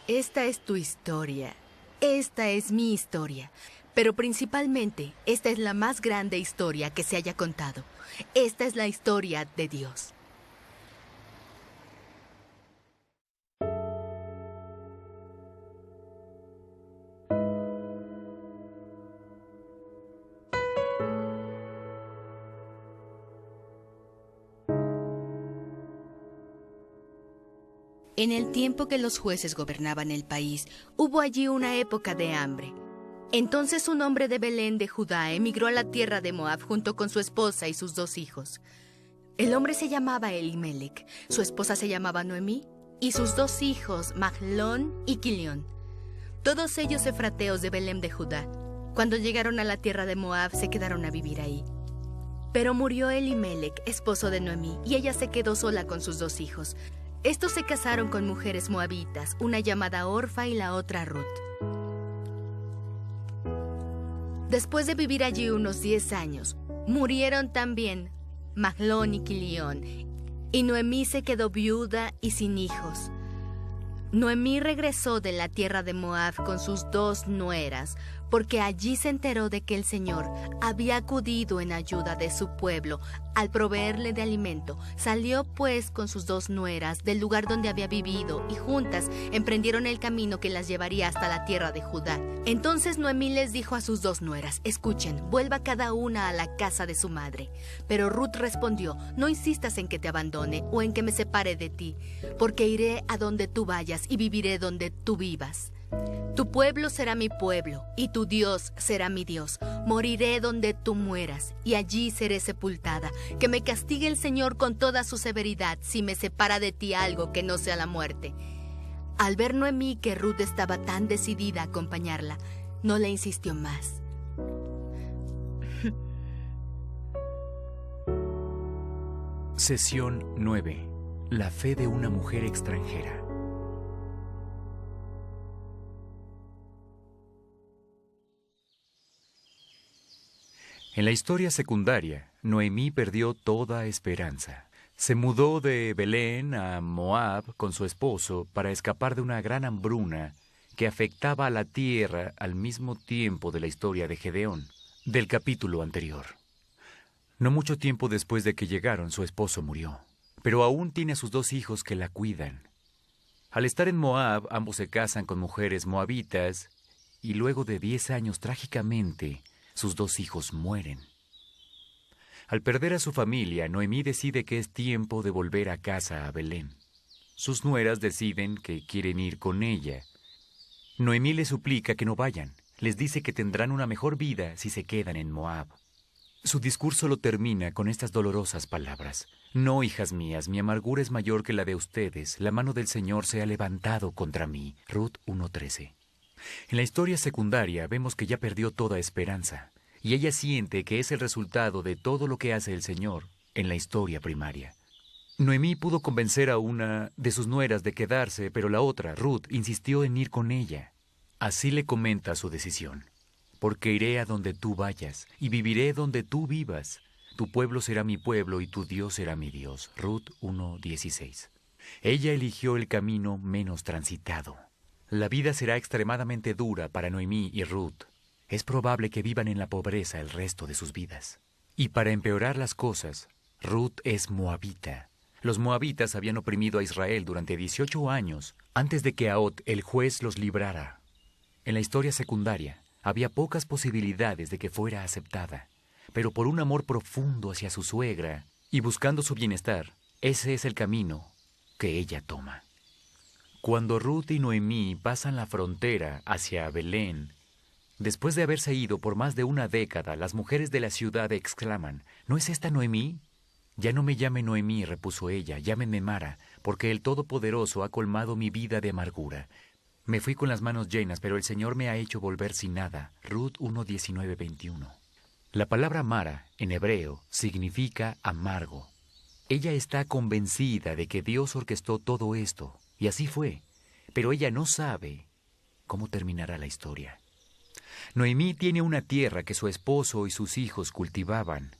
Esta es tu historia. Esta es mi historia. Pero principalmente, esta es la más grande historia que se haya contado. Esta es la historia de Dios. En el tiempo que los jueces gobernaban el país, hubo allí una época de hambre. Entonces un hombre de Belén de Judá emigró a la tierra de Moab junto con su esposa y sus 2 hijos. El hombre se llamaba Elimelec, su esposa se llamaba Noemí, y sus 2 hijos, Mahlón y Quilión. Todos ellos efrateos de Belén de Judá. Cuando llegaron a la tierra de Moab, se quedaron a vivir ahí. Pero murió Elimelec, esposo de Noemí, y ella se quedó sola con sus 2 hijos. Estos se casaron con mujeres moabitas, una llamada Orfa y la otra Ruth. Después de vivir allí unos 10 años, murieron también Mahlón y Quilión, y Noemí se quedó viuda y sin hijos. Noemí regresó de la tierra de Moab con sus 2 nueras, porque allí se enteró de que el Señor había acudido en ayuda de su pueblo al proveerle de alimento. Salió pues con sus 2 nueras del lugar donde había vivido y juntas emprendieron el camino que las llevaría hasta la tierra de Judá. Entonces Noemí les dijo a sus 2 nueras: escuchen, vuelva cada una a la casa de su madre. Pero Ruth respondió: no insistas en que te abandone o en que me separe de ti, porque iré a donde tú vayas y viviré donde tú vivas. Tu pueblo será mi pueblo, y tu Dios será mi Dios. Moriré donde tú mueras, y allí seré sepultada. Que me castigue el Señor con toda su severidad si me separa de ti algo que no sea la muerte. Al ver Noemí que Ruth estaba tan decidida a acompañarla, no le insistió más. Sesión 9. La fe de una mujer extranjera. En la historia secundaria, Noemí perdió toda esperanza. Se mudó de Belén a Moab con su esposo para escapar de una gran hambruna que afectaba a la tierra al mismo tiempo de la historia de Gedeón, del capítulo anterior. No mucho tiempo después de que llegaron, su esposo murió, pero aún tiene a sus 2 hijos que la cuidan. Al estar en Moab, ambos se casan con mujeres moabitas y luego de 10 años, trágicamente, sus 2 hijos mueren. Al perder a su familia, Noemí decide que es tiempo de volver a casa a Belén. Sus nueras deciden que quieren ir con ella. Noemí les suplica que no vayan. Les dice que tendrán una mejor vida si se quedan en Moab. Su discurso lo termina con estas dolorosas palabras: no, hijas mías, mi amargura es mayor que la de ustedes. La mano del Señor se ha levantado contra mí. Ruth 1:13. En la historia secundaria vemos que ya perdió toda esperanza, y ella siente que es el resultado de todo lo que hace el Señor en la historia primaria. Noemí pudo convencer a una de sus nueras de quedarse, pero la otra, Ruth, insistió en ir con ella. Así le comenta su decisión: porque iré a donde tú vayas, y viviré donde tú vivas. Tu pueblo será mi pueblo, y tu Dios será mi Dios. Ruth 1:16. Ella eligió el camino menos transitado. La vida será extremadamente dura para Noemí y Ruth. Es probable que vivan en la pobreza el resto de sus vidas. Y para empeorar las cosas, Ruth es moabita. Los moabitas habían oprimido a Israel durante 18 años antes de que Ahot, el juez, los librara. En la historia secundaria, había pocas posibilidades de que fuera aceptada, pero por un amor profundo hacia su suegra y buscando su bienestar, ese es el camino que ella toma. Cuando Ruth y Noemí pasan la frontera hacia Belén, después de haberse ido por más de una década, las mujeres de la ciudad exclaman: ¿no es esta Noemí? Ya no me llame Noemí, repuso ella, llámenme Mara, porque el Todopoderoso ha colmado mi vida de amargura. Me fui con las manos llenas, pero el Señor me ha hecho volver sin nada. Ruth 1:19-21. La palabra Mara, en hebreo, significa amargo. Ella está convencida de que Dios orquestó todo esto, y así fue, pero ella no sabe cómo terminará la historia. Noemí tiene una tierra que su esposo y sus hijos cultivaban,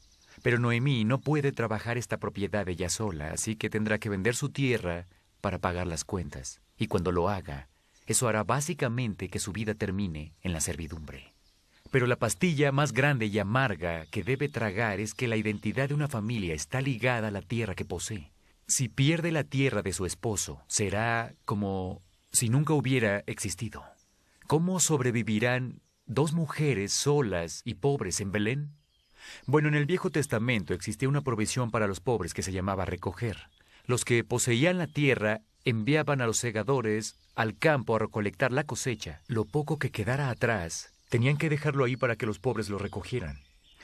pero Noemí no puede trabajar esta propiedad ella sola, así que tendrá que vender su tierra para pagar las cuentas. Y cuando lo haga, Eso hará básicamente que su vida termine en la servidumbre. Pero la pastilla más grande y amarga que debe tragar es que la identidad de una familia está ligada a la tierra que posee. Si pierde la tierra de su esposo, será como si nunca hubiera existido. ¿Cómo sobrevivirán dos mujeres solas y pobres en Belén? Bueno, en el Viejo Testamento existía una provisión para los pobres que se llamaba recoger. Los que poseían la tierra enviaban a los segadores al campo a recolectar la cosecha. Lo poco que quedara atrás, tenían que dejarlo ahí para que los pobres lo recogieran.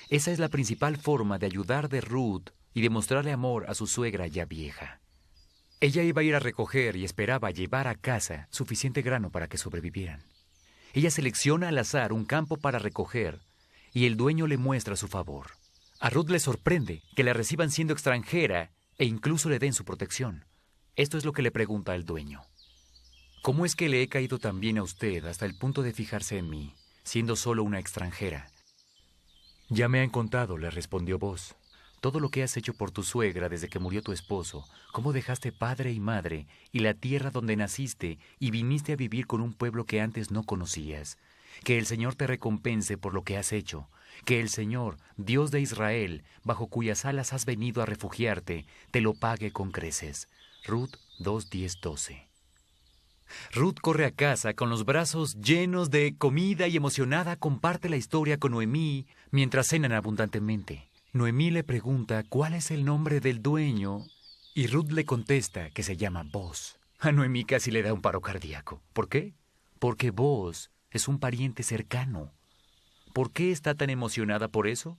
Esa es la principal forma de ayudar de Ruth y de mostrarle amor a su suegra ya vieja. Ella iba a ir a recoger y esperaba llevar a casa suficiente grano para que sobrevivieran. Ella selecciona al azar un campo para recoger y el dueño le muestra su favor. A Ruth le sorprende que la reciban siendo extranjera e incluso le den su protección. Esto es lo que le pregunta al dueño. ¿Cómo es que le he caído tan bien a usted hasta el punto de fijarse en mí, siendo solo una extranjera? Ya me han contado, le respondió Boz, todo lo que has hecho por tu suegra desde que murió tu esposo, cómo dejaste padre y madre y la tierra donde naciste y viniste a vivir con un pueblo que antes no conocías. Que el Señor te recompense por lo que has hecho. Que el Señor, Dios de Israel, bajo cuyas alas has venido a refugiarte, te lo pague con creces. Ruth 2:10-12. Ruth corre a casa con los brazos llenos de comida y emocionada comparte la historia con Noemí mientras cenan abundantemente. Noemí le pregunta cuál es el nombre del dueño y Ruth le contesta que se llama Boz. A Noemí casi le da un paro cardíaco. ¿Por qué? Porque Boz es un pariente cercano. ¿Por qué está tan emocionada por eso?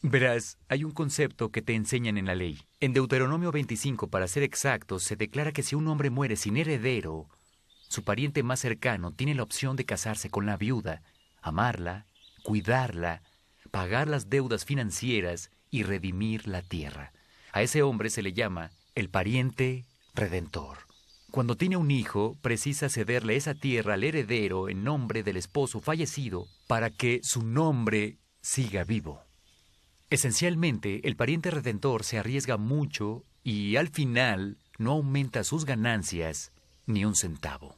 Verás, hay un concepto que te enseñan en la ley. En Deuteronomio 25, para ser exactos, se declara que si un hombre muere sin heredero, su pariente más cercano tiene la opción de casarse con la viuda, amarla, cuidarla, pagar las deudas financieras y redimir la tierra. A ese hombre se le llama el pariente redentor. Cuando tiene un hijo, precisa cederle esa tierra al heredero en nombre del esposo fallecido para que su nombre siga vivo. Esencialmente, el pariente redentor se arriesga mucho y al final no aumenta sus ganancias ni un centavo.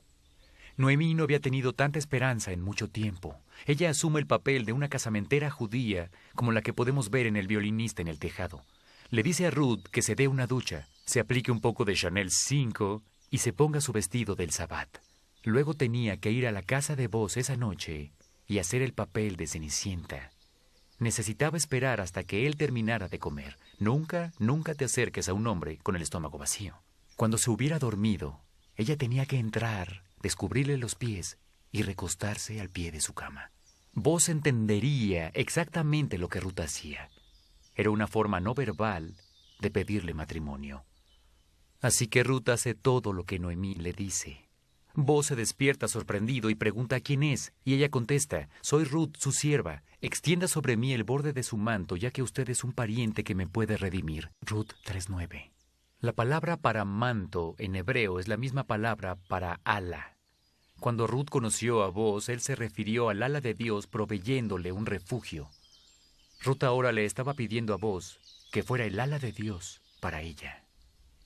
Noemí no había tenido tanta esperanza en mucho tiempo. Ella asume el papel de una casamentera judía como la que podemos ver en El violinista en el tejado. Le dice a Ruth que se dé una ducha, se aplique un poco de Chanel 5 y se ponga su vestido del Sabbat. Luego tenía que ir a la casa de Boz esa noche y hacer el papel de Cenicienta. Necesitaba esperar hasta que él terminara de comer. Nunca te acerques a un hombre con el estómago vacío. Cuando se hubiera dormido, ella tenía que entrar, descubrirle los pies y recostarse al pie de su cama. Boz entendería exactamente lo que Ruth hacía. Era una forma no verbal de pedirle matrimonio. Así que Ruth hace todo lo que Noemí le dice. Boz se despierta sorprendido y pregunta quién es, y ella contesta, soy Ruth, su sierva. Extienda sobre mí el borde de su manto, ya que usted es un pariente que me puede redimir. Ruth 3:9. La palabra para manto en hebreo es la misma palabra para ala. Cuando Ruth conoció a Boz, él se refirió al ala de Dios proveyéndole un refugio. Ruth ahora le estaba pidiendo a Boz que fuera el ala de Dios para ella.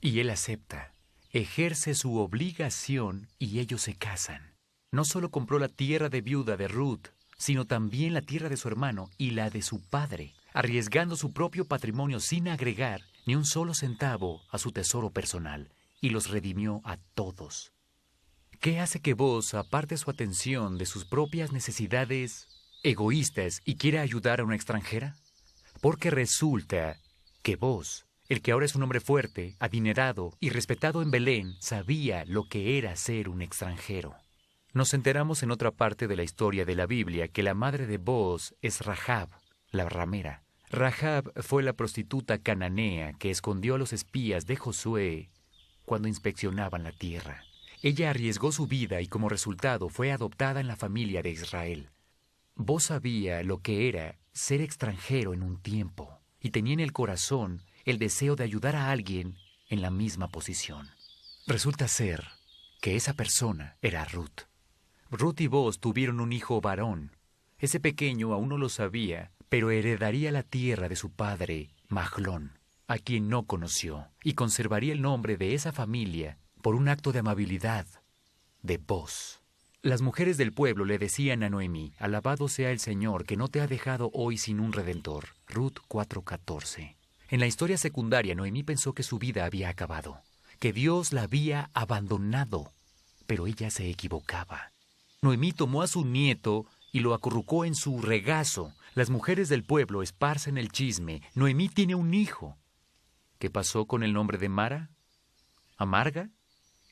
Y él acepta, ejerce su obligación y ellos se casan. No solo compró la tierra de viuda de Ruth, sino también la tierra de su hermano y la de su padre, arriesgando su propio patrimonio sin agregar ni un solo centavo a su tesoro personal, y los redimió a todos. ¿Qué hace que Boz aparte su atención de sus propias necesidades egoístas y quiera ayudar a una extranjera? Porque resulta que Boz, el que ahora es un hombre fuerte, adinerado y respetado en Belén, sabía lo que era ser un extranjero. Nos enteramos en otra parte de la historia de la Biblia que la madre de Boz es Rahab, la ramera. Rahab fue la prostituta cananea que escondió a los espías de Josué cuando inspeccionaban la tierra. Ella arriesgó su vida y como resultado fue adoptada en la familia de Israel. Boz sabía lo que era ser extranjero en un tiempo y tenía en el corazón el deseo de ayudar a alguien en la misma posición. Resulta ser que esa persona era Ruth. Ruth y Boz tuvieron un hijo varón. Ese pequeño aún no lo sabía, pero heredaría la tierra de su padre, Mahlón, a quien no conoció, y conservaría el nombre de esa familia por un acto de amabilidad de Boz. Las mujeres del pueblo le decían a Noemí: «Alabado sea el Señor, que no te ha dejado hoy sin un redentor». Ruth 4:14. En la historia secundaria, Noemí pensó que su vida había acabado, que Dios la había abandonado, pero ella se equivocaba. Noemí tomó a su nieto y lo acurrucó en su regazo. Las mujeres del pueblo esparcen el chisme. Noemí tiene un hijo. ¿Qué pasó con el nombre de Mara? ¿Amarga?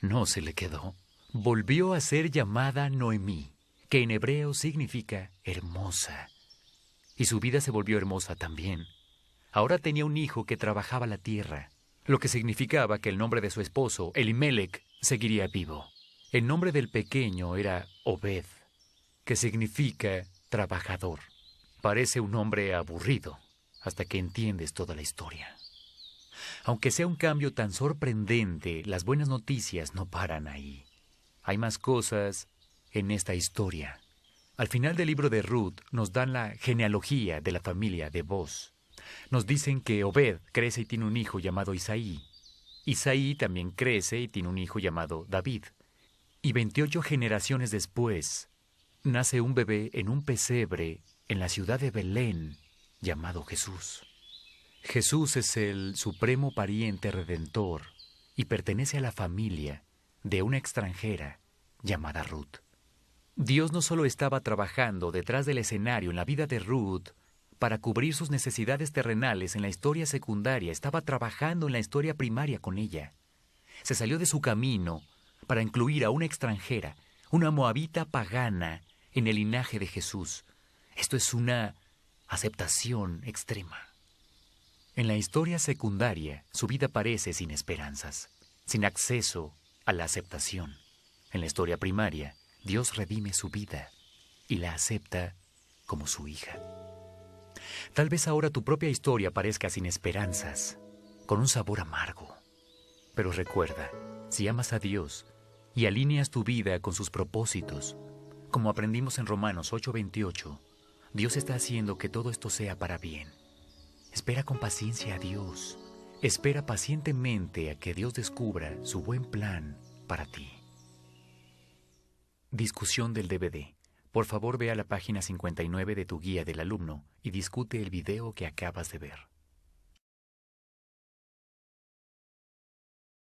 No se le quedó. Volvió a ser llamada Noemí, que en hebreo significa hermosa. Y su vida se volvió hermosa también. Ahora tenía un hijo que trabajaba la tierra, lo que significaba que el nombre de su esposo, Elimelec, seguiría vivo. El nombre del pequeño era Obed, que significa trabajador. Parece un nombre aburrido, hasta que entiendes toda la historia. Aunque sea un cambio tan sorprendente, las buenas noticias no paran ahí. Hay más cosas en esta historia. Al final del libro de Ruth nos dan la genealogía de la familia de Boz. Nos dicen que Obed crece y tiene un hijo llamado Isaí. Isaí también crece y tiene un hijo llamado David. Y 28 generaciones después, nace un bebé en un pesebre en la ciudad de Belén llamado Jesús. Jesús es el supremo pariente redentor y pertenece a la familia de una extranjera llamada Ruth. Dios no solo estaba trabajando detrás del escenario en la vida de Ruth para cubrir sus necesidades terrenales en la historia secundaria, estaba trabajando en la historia primaria con ella. Se salió de su camino para incluir a una extranjera, una moabita pagana, en el linaje de Jesús. Esto es una aceptación extrema. En la historia secundaria, su vida parece sin esperanzas, sin acceso a la aceptación. En la historia primaria, Dios redime su vida y la acepta como su hija. Tal vez ahora tu propia historia parezca sin esperanzas, con un sabor amargo. Pero recuerda, si amas a Dios y alineas tu vida con sus propósitos, como aprendimos en Romanos 8:28, Dios está haciendo que todo esto sea para bien. Espera con paciencia a Dios. Espera pacientemente a que Dios descubra su buen plan para ti. Discusión del DVD. Por favor, ve a la página 59 de tu guía del alumno y discute el video que acabas de ver.